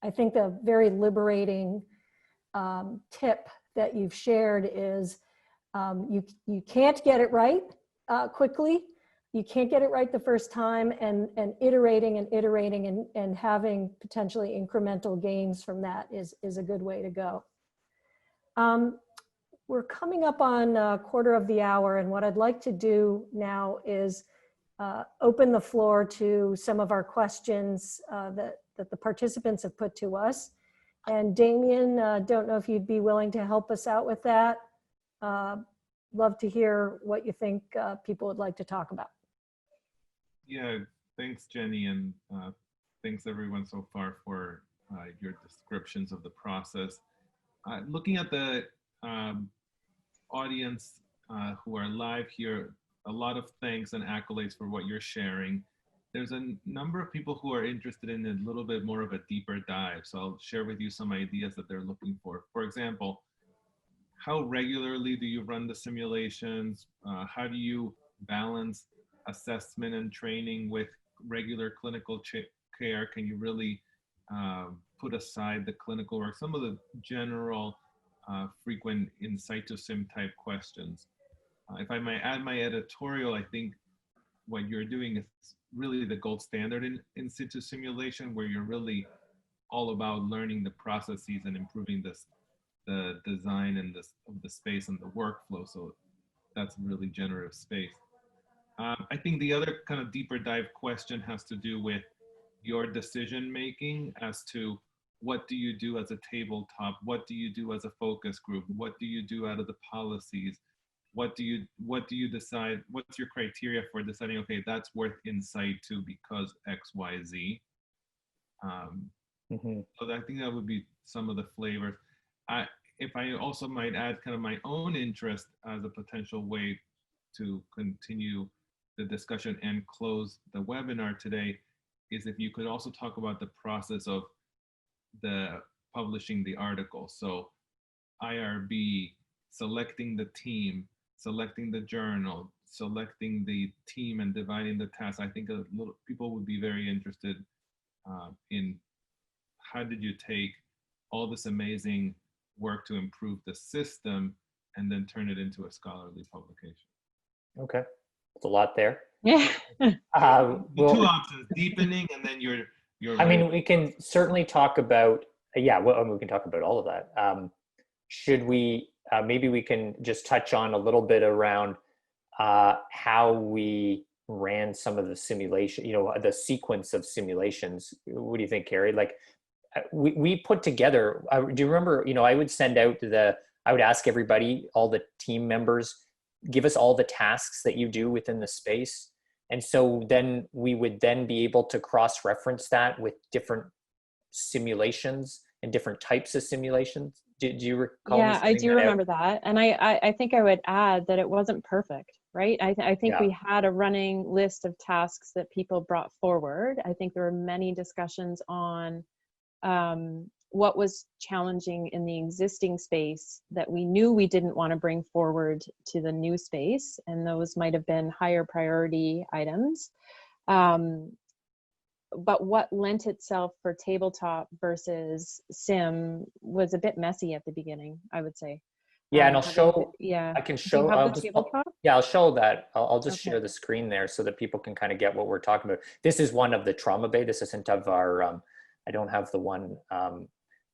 I think the very liberating tip that you've shared is you can't get it right quickly. You can't get it right the first time, and iterating and having potentially incremental gains from that is a good way to go. We're coming up on a quarter of the hour, and what I'd like to do now is open the floor to some of our questions that the participants have put to us. And Damien, don't know if you'd be willing to help us out with that. Love to hear what you think people would like to talk about.
Yeah, thanks, Jenny, and thanks everyone so far for your descriptions of the process. Looking at the audience who are live here, a lot of thanks and accolades for what you're sharing. There's a number of people who are interested in a little bit more of a deeper dive. So I'll share with you some ideas that they're looking for. For example, how regularly do you run the simulations? How do you balance assessment and training with regular clinical care? Can you really put aside the clinical work? Some of the general frequent in situ sim type questions. If I might add my editorial, I think what you're doing is really the gold standard in situ simulation, where you're really all about learning the processes and improving the design and the space and the workflow. So that's really generative space. I think the other kind of deeper dive question has to do with your decision making as to what do you do as a tabletop? What do you do as a focus group? What do you do out of the policies? What do you decide? What's your criteria for deciding, okay, that's worth insight to because X, Y, Z? So I think that would be some of the flavors. If I also might add kind of my own interest as a potential way to continue the discussion and close the webinar today, is if you could also talk about the process of publishing the article. So IRB, selecting the team, selecting the journal, selecting the team and dividing the tasks. I think people would be very interested in how did you take all this amazing work to improve the system and then turn it into a scholarly publication.
Okay, it's a lot there.
Yeah.
Two options: deepening, and then you're.
I mean, we can certainly talk about. Yeah, well, we can talk about all of that. Should we? Maybe we can just touch on a little bit around how we ran some of the simulation. You know, the sequence of simulations. What do you think, Kari? Like, we put together. Do you remember? You know, I would send out I would ask everybody, all the team members, give us all the tasks that you do within the space. And so then we would then be able to cross-reference that with different simulations and different types of simulations. Do you recall?
Yeah, I do remember that. And I think I would add that it wasn't perfect, right? I think we had a running list of tasks that people brought forward. I think there were many discussions on what was challenging in the existing space that we knew we didn't want to bring forward to the new space. And those might have been higher priority items. But what lent itself for tabletop versus sim was a bit messy at the beginning, I would say.
Yeah, and I'll show,
yeah.
I can show,
I'll
show that. I'll just share the screen there so that people can kind of get what we're talking about. This is one of the trauma bay. This isn't of our, I don't have the one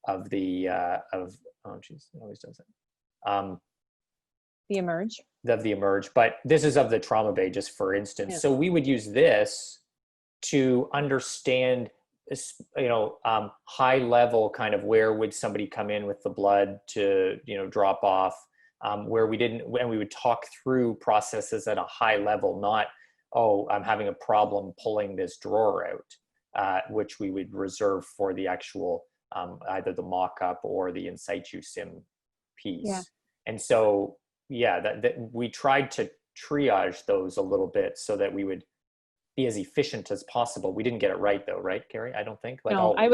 of the, oh geez, it always does it.
The emerge.
Of the emerge, but this is of the trauma bay, just for instance. Yeah. So we would use this to understand, you know, high level kind of where would somebody come in with the blood to, you know, drop off, where we didn't, and we would talk through processes at a high level, not, oh, I'm having a problem pulling this drawer out, which we would reserve for the actual, either the mock-up or the in situ sim piece. Yeah. And so, yeah, that we tried to triage those a little bit so that we would be as efficient as possible. We didn't get it right though, right, Kari? I don't think. Like,
no, I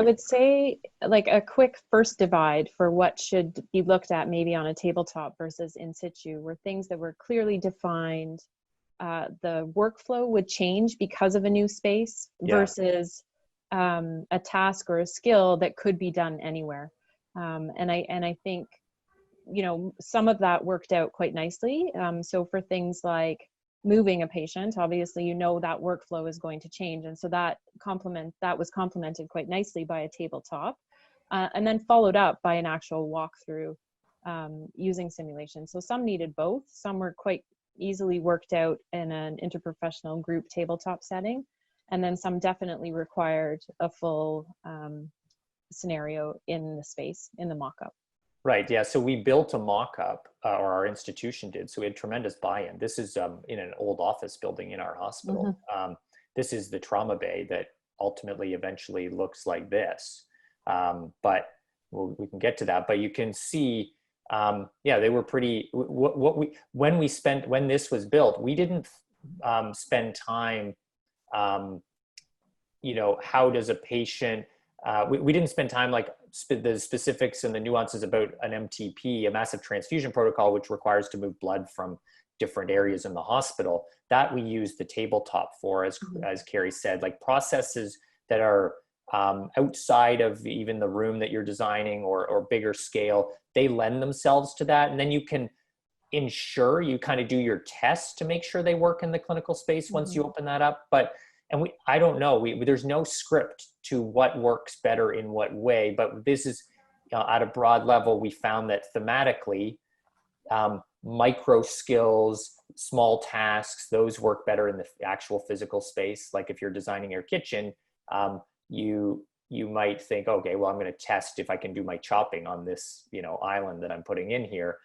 would say like a quick first divide for what should be looked at maybe on a tabletop versus in situ were things that were clearly defined. The workflow would change because of a new space versus a task or a skill that could be done anywhere. And I think, you know, some of that worked out quite nicely. So for things like moving a patient, obviously, you know, that workflow is going to change. And so that was complemented quite nicely by a tabletop, and then followed up by an actual walkthrough using simulation. So some needed both. Some were quite easily worked out in an interprofessional group tabletop setting. And then some definitely required a full scenario in the space, in the mock-up.
Right, yeah, so we built a mock-up, or our institution did, so we had tremendous buy-in. This is in an old office building in our hospital. Mm-hmm. This is the trauma bay that ultimately eventually looks like this. But we can get to that, but you can see, yeah, they were pretty, when this was built, we didn't spend time, you know, how does a patient, we didn't spend time like the specifics and the nuances about an MTP, a massive transfusion protocol, which requires to move blood from different areas in the hospital, that we use the tabletop for, as Kari said, like processes that are outside of even the room that you're designing or bigger scale, they lend themselves to that. And then you can ensure, you kind of do your tests to make sure they work in the clinical space once you open that up. But, I don't know, there's no script to what works better in what way, but this is, at a broad level, we found that thematically, micro skills, small tasks, those work better in the actual physical space. Like if you're designing your kitchen, you might think, okay, well, I'm going to test if I can do my chopping on this, island that I'm putting in here.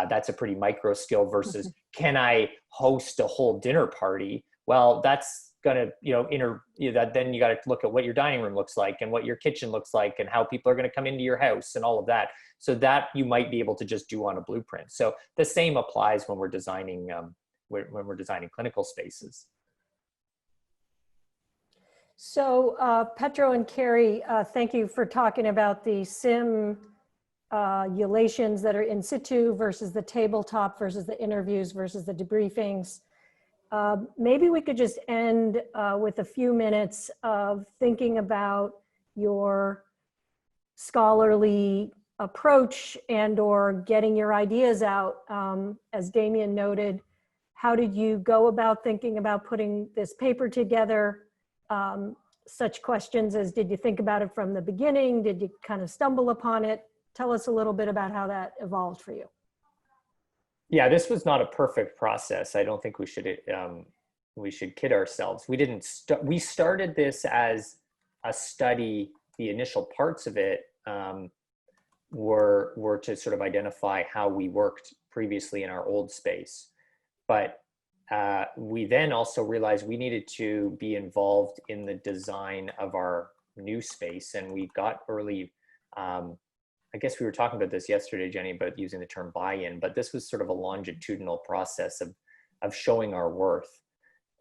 That's a pretty micro skill versus can I host a whole dinner party? Well, that's going to, then you got to look at what your dining room looks like and what your kitchen looks like and how people are going to come into your house and all of that. So that you might be able to just do on a blueprint. So the same applies when we're designing, clinical spaces.
So Petro and Kari, thank you for talking about the simulations that are in situ versus the tabletop versus the interviews versus the debriefings. Maybe we could just end with a few minutes of thinking about your scholarly approach and or getting your ideas out. As Damien noted, how did you go about thinking about putting this paper together? Such questions as, did you think about it from the beginning? Did you kind of stumble upon it? Tell us a little bit about how that evolved for you.
Yeah, this was not a perfect process. I don't think we should kid ourselves. We started this as a study. The initial parts of it were to sort of identify how we worked previously in our old space. But we then also realized we needed to be involved in the design of our new space. And we got early, I guess we were talking about this yesterday, Jenny, about using the term buy-in, but this was sort of a longitudinal process of showing our worth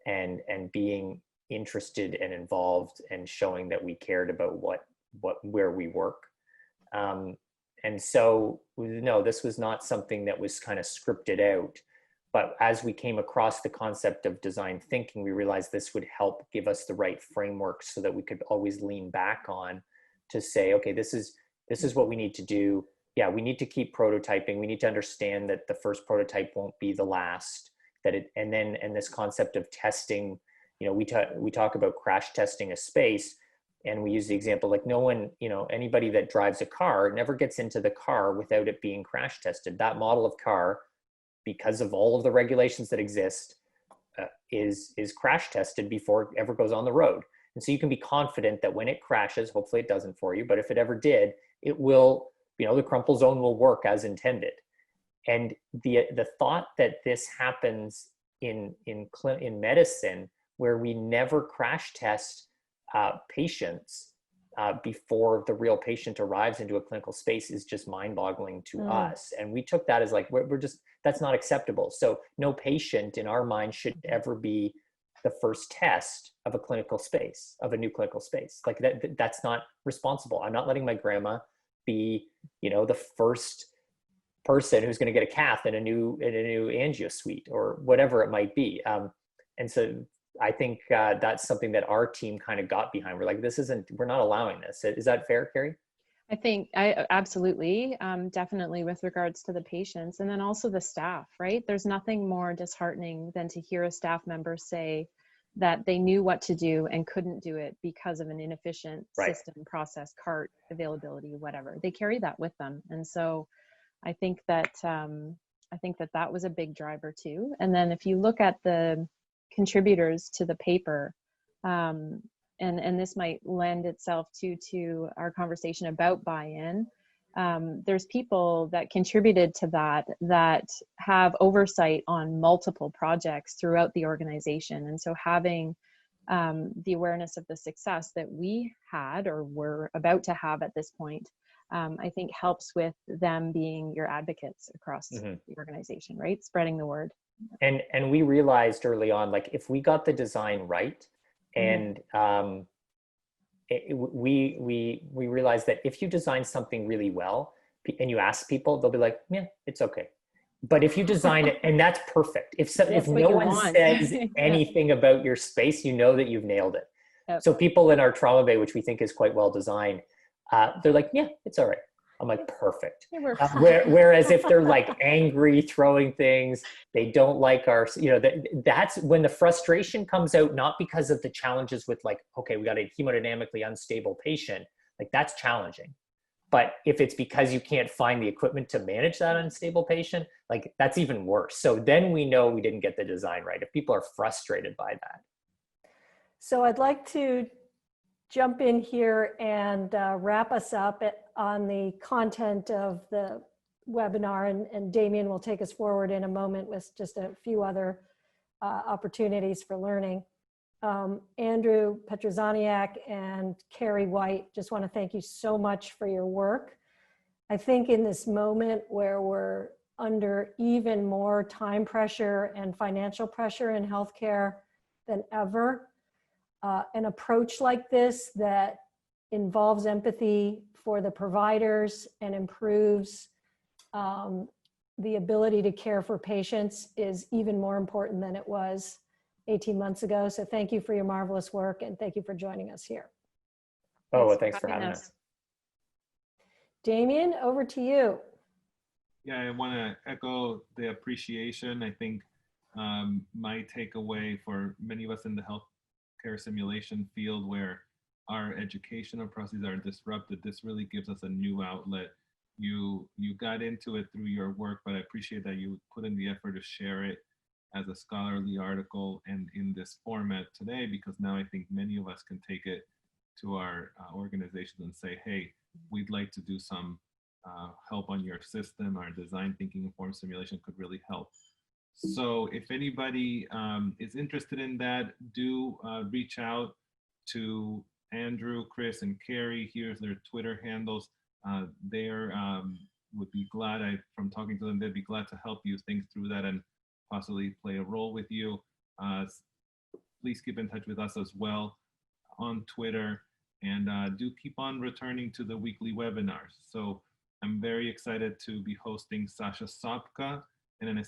and being interested and involved and showing that we cared about where we work. And so, no, this was not something that was kind of scripted out. But as we came across the concept of design thinking, we realized this would help give us the right framework so that we could always lean back on to say, okay, this is what we need to do. Yeah, we need to keep prototyping. We need to understand that the first prototype won't be the last. And this concept of testing, we talk about crash testing a space, and we use the example like no one, anybody that drives a car never gets into the car without it being crash tested. That model of car, because of all of the regulations that exist, is crash tested before it ever goes on the road. And so you can be confident that when it crashes, hopefully it doesn't for you, but if it ever did, it will, the crumple zone will work as intended. And the thought that this happens in medicine, where we never crash test patients before the real patient arrives into a clinical space, is just mind-boggling to us. And we took that as like, that's not acceptable. So no patient in our mind should ever be the first test of a clinical space, of a new clinical space. Like that's not responsible. I'm not letting my grandma be, the first person who's going to get a cath in a new angio suite or whatever it might be. And so I think that's something that our team kind of got behind. We're like, we're not allowing this. Is that fair, Kari?
I think absolutely, definitely with regards to the patients and then also the staff, right? There's nothing more disheartening than to hear a staff member say that they knew what to do and couldn't do it because of an inefficient system, process, cart availability, whatever. They carry that with them. And so I think that that was a big driver too. And then if you look at the contributors to the paper, and this might lend itself to our conversation about buy-in. There's people that contributed to that have oversight on multiple projects throughout the organization. And so having the awareness of the success that we had or were about to have at this point, I think helps with them being your advocates across the organization, right? Spreading the word.
And we realized early on, like if we got the design right, and we realized that if you design something really well and you ask people, they'll be like, yeah, it's okay. But if you design it, and that's perfect. If no one says anything about your space, you know that you've nailed it.
Yep.
So people in our trauma bay, which we think is quite well designed, they're like, yeah, it's all right. I'm like, perfect. Whereas if they're like angry, throwing things, they don't like our, that's when the frustration comes out, not because of the challenges with like, okay, we got a hemodynamically unstable patient, like that's challenging. But if it's because you can't find the equipment to manage that unstable patient, like that's even worse. So then we know we didn't get the design right, if people are frustrated by that.
So I'd like to jump in here and wrap us up on the content of the webinar, and Damien will take us forward in a moment with just a few other opportunities for learning. Andrew Petrosoniak and Kari White, just want to thank you so much for your work. I think in this moment where we're under even more time pressure and financial pressure in healthcare than ever, an approach like this that involves empathy for the providers and improves the ability to care for patients is even more important than it was 18 months ago. So thank you for your marvelous work, and thank you for joining us here.
Oh, well, thanks for having us.
Damien, over to you.
Yeah, I want to echo the appreciation. I think my takeaway for many of us in the healthcare simulation field, where our educational processes are disrupted, this really gives us a new outlet. You got into it through your work, but I appreciate that you put in the effort to share it as a scholarly article and in this format today, because now I think many of us can take it to our organizations and say, hey, we'd like to do some help on your system. Our design thinking informed simulation could really help. So if anybody is interested in that, do reach out to Andrew, Chris, and Kari. Here's their Twitter handles. They would be glad, from talking to them, they'd be glad to help you think through that and possibly play a role with you. Please keep in touch with us as well on Twitter, and do keep on returning to the weekly webinars. So I'm very excited to be hosting Sasha Sopka, an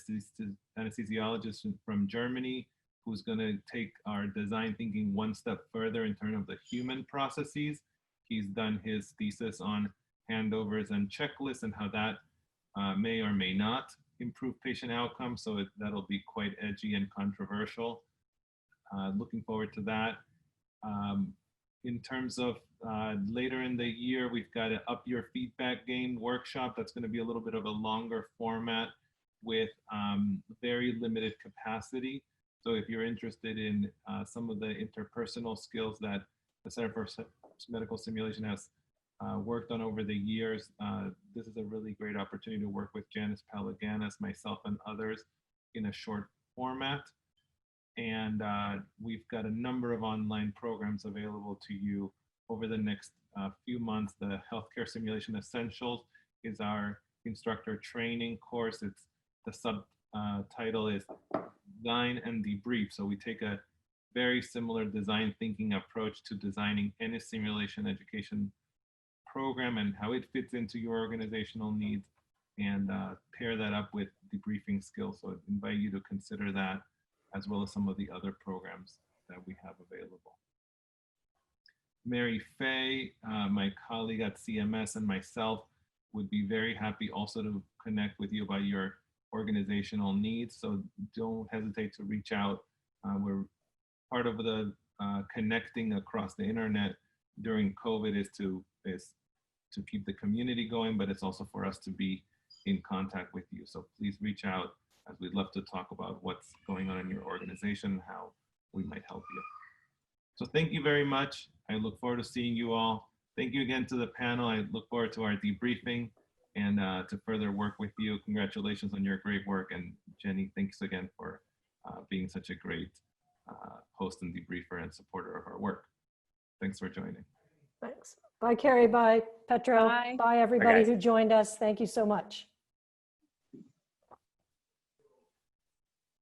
anesthesiologist from Germany, who's going to take our design thinking one step further in terms of the human processes. He's done his thesis on handovers and checklists and how that may or may not improve patient outcomes. So that'll be quite edgy and controversial. Looking forward to that. In terms of later in the year, we've got an Up Your Feedback Game workshop that's going to be a little bit of a longer format with very limited capacity. So if you're interested in some of the interpersonal skills that the Center for Medical Simulation has worked on over the years, this is a really great opportunity to work with Janice Palaganas, myself, and others in a short format. And we've got a number of online programs available to you over the next few months. The Healthcare Simulation Essentials is our instructor training course. It's the subtitle is Design and Debrief. So we take a very similar design thinking approach to designing any simulation education program and how it fits into your organizational needs, and pair that up with debriefing skills. So I invite you to consider that, as well as some of the other programs that we have available. Mary Fay, my colleague at CMS, and myself would be very happy also to connect with you about your organizational needs. So don't hesitate to reach out. We're part of the connecting across the internet during COVID is to keep the community going, but it's also for us to be in contact with you. So please reach out, as we'd love to talk about what's going on in your organization, how we might help you. So thank you very much. I look forward to seeing you all. Thank you again to the panel. I look forward to our debriefing and to further work with you. Congratulations on your great work. And Jenny, thanks again for being such a great host and debriefer and supporter of our work. Thanks for joining.
Thanks. Bye, Kari. Bye, Petro.
Bye.
Bye, everybody who joined us. Thank you so much.